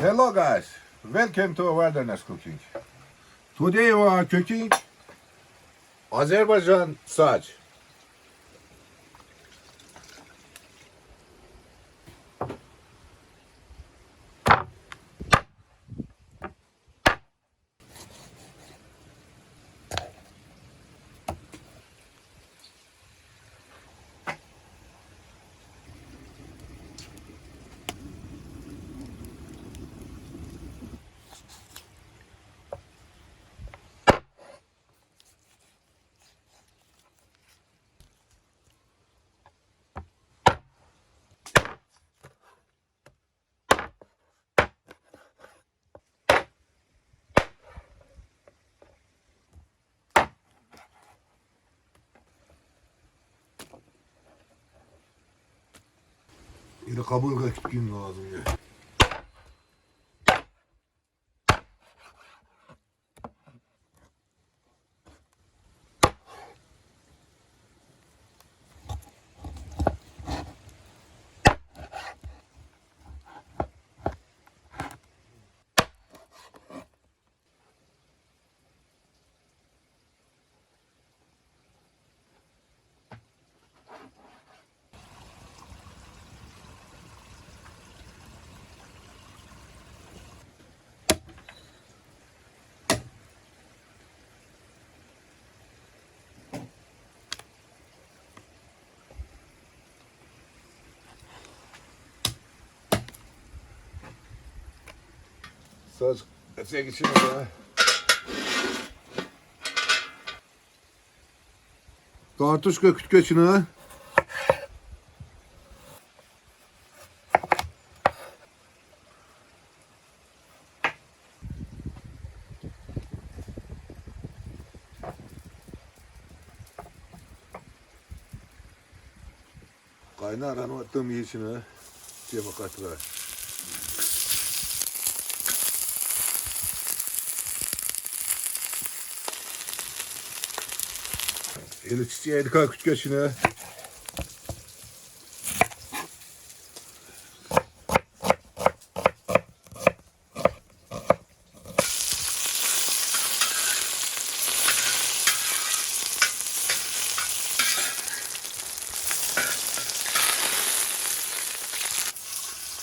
Hello guys, welcome to Wilderness Cooking. Today we are cooking Azerbaijan sac. Yine kaburga küçükün lazım ya. Saç ete geçiyor ya. Kartuşka kütkeçine. Kaynar hanım attığım yiyişine. Diye bakatlar. Eli çiçeği elka kütkeçine.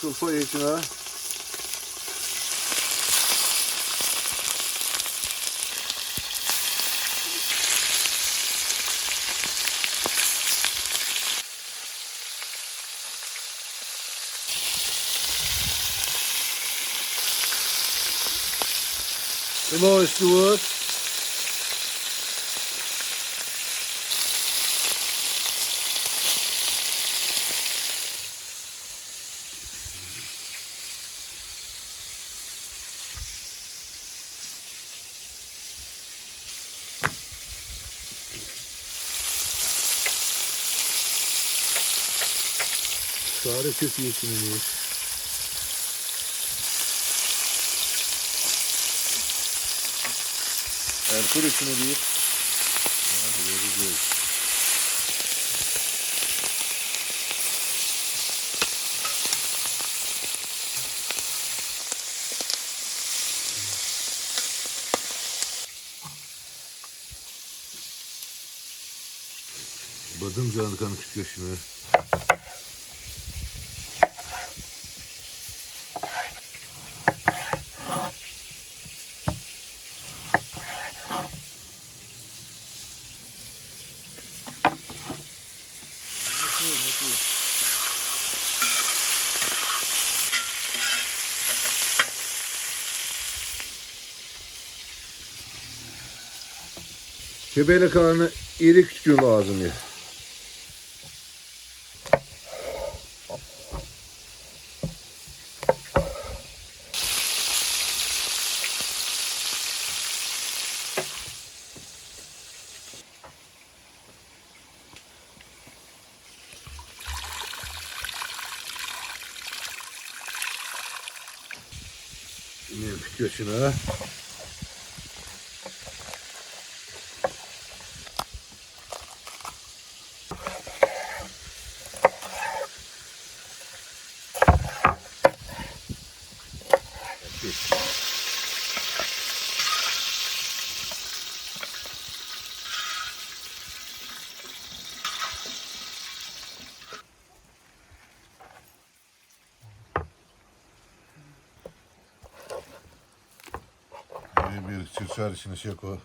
Sulfa içine. Limon üstü. Sarı köfyesini. Erkur üstüne değil. Badım canlı kanı küçük yaşına. Kebele kanı iri küçük lazım ya. Yine küçük yaşına. bir çırçar içine şey koy.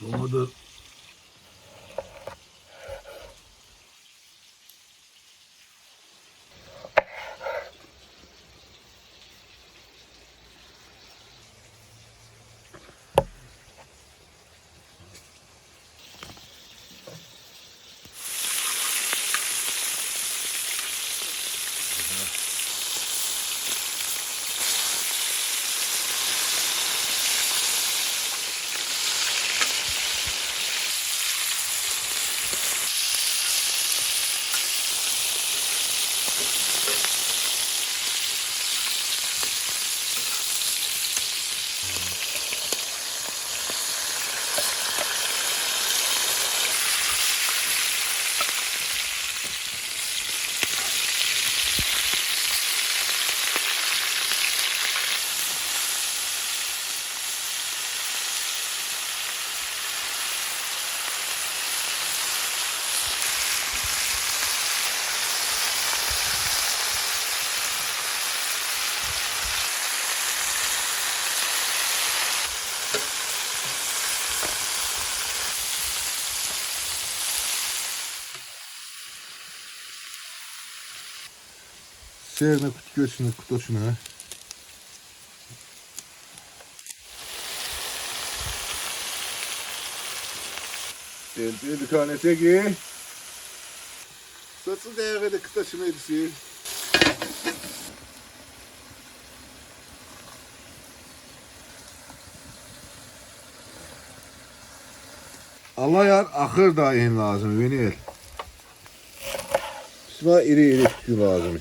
Olmadı. Serme göğsüne kutusuna. Bir tane teki. Satın değerli kutusuna edisi. Allah yar ahır da en lazım beni el. Sıra iri tutuyor lazım.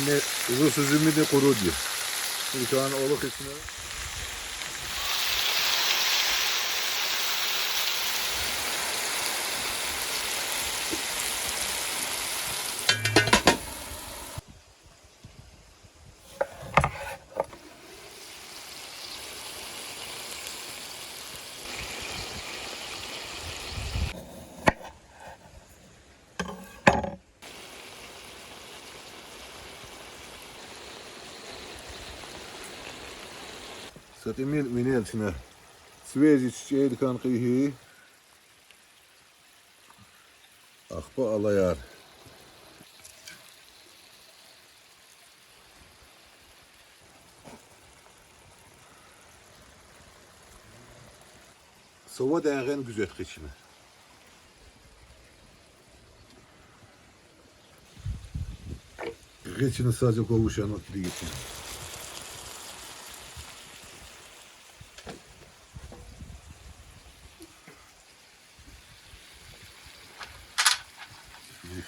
Yine uzun sözümü de koru diyor. Bir tane oluk içine. Satayım mini elçine. Svezi çiçeği dikan kıyı. Akba alayar. Sova değen güzel geçme. Geçini sadece kovuşan otlu geçin.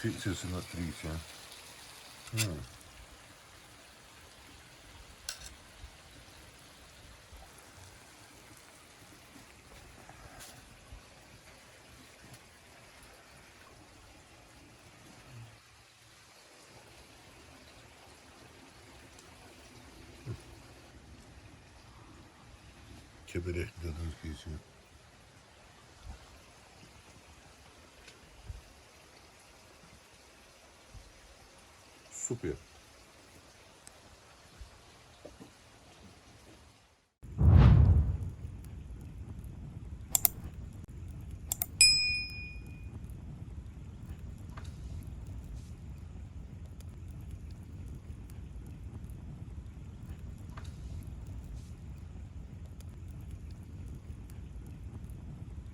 Filtresini otlu geçin. Keberek dediniz geçin. Super.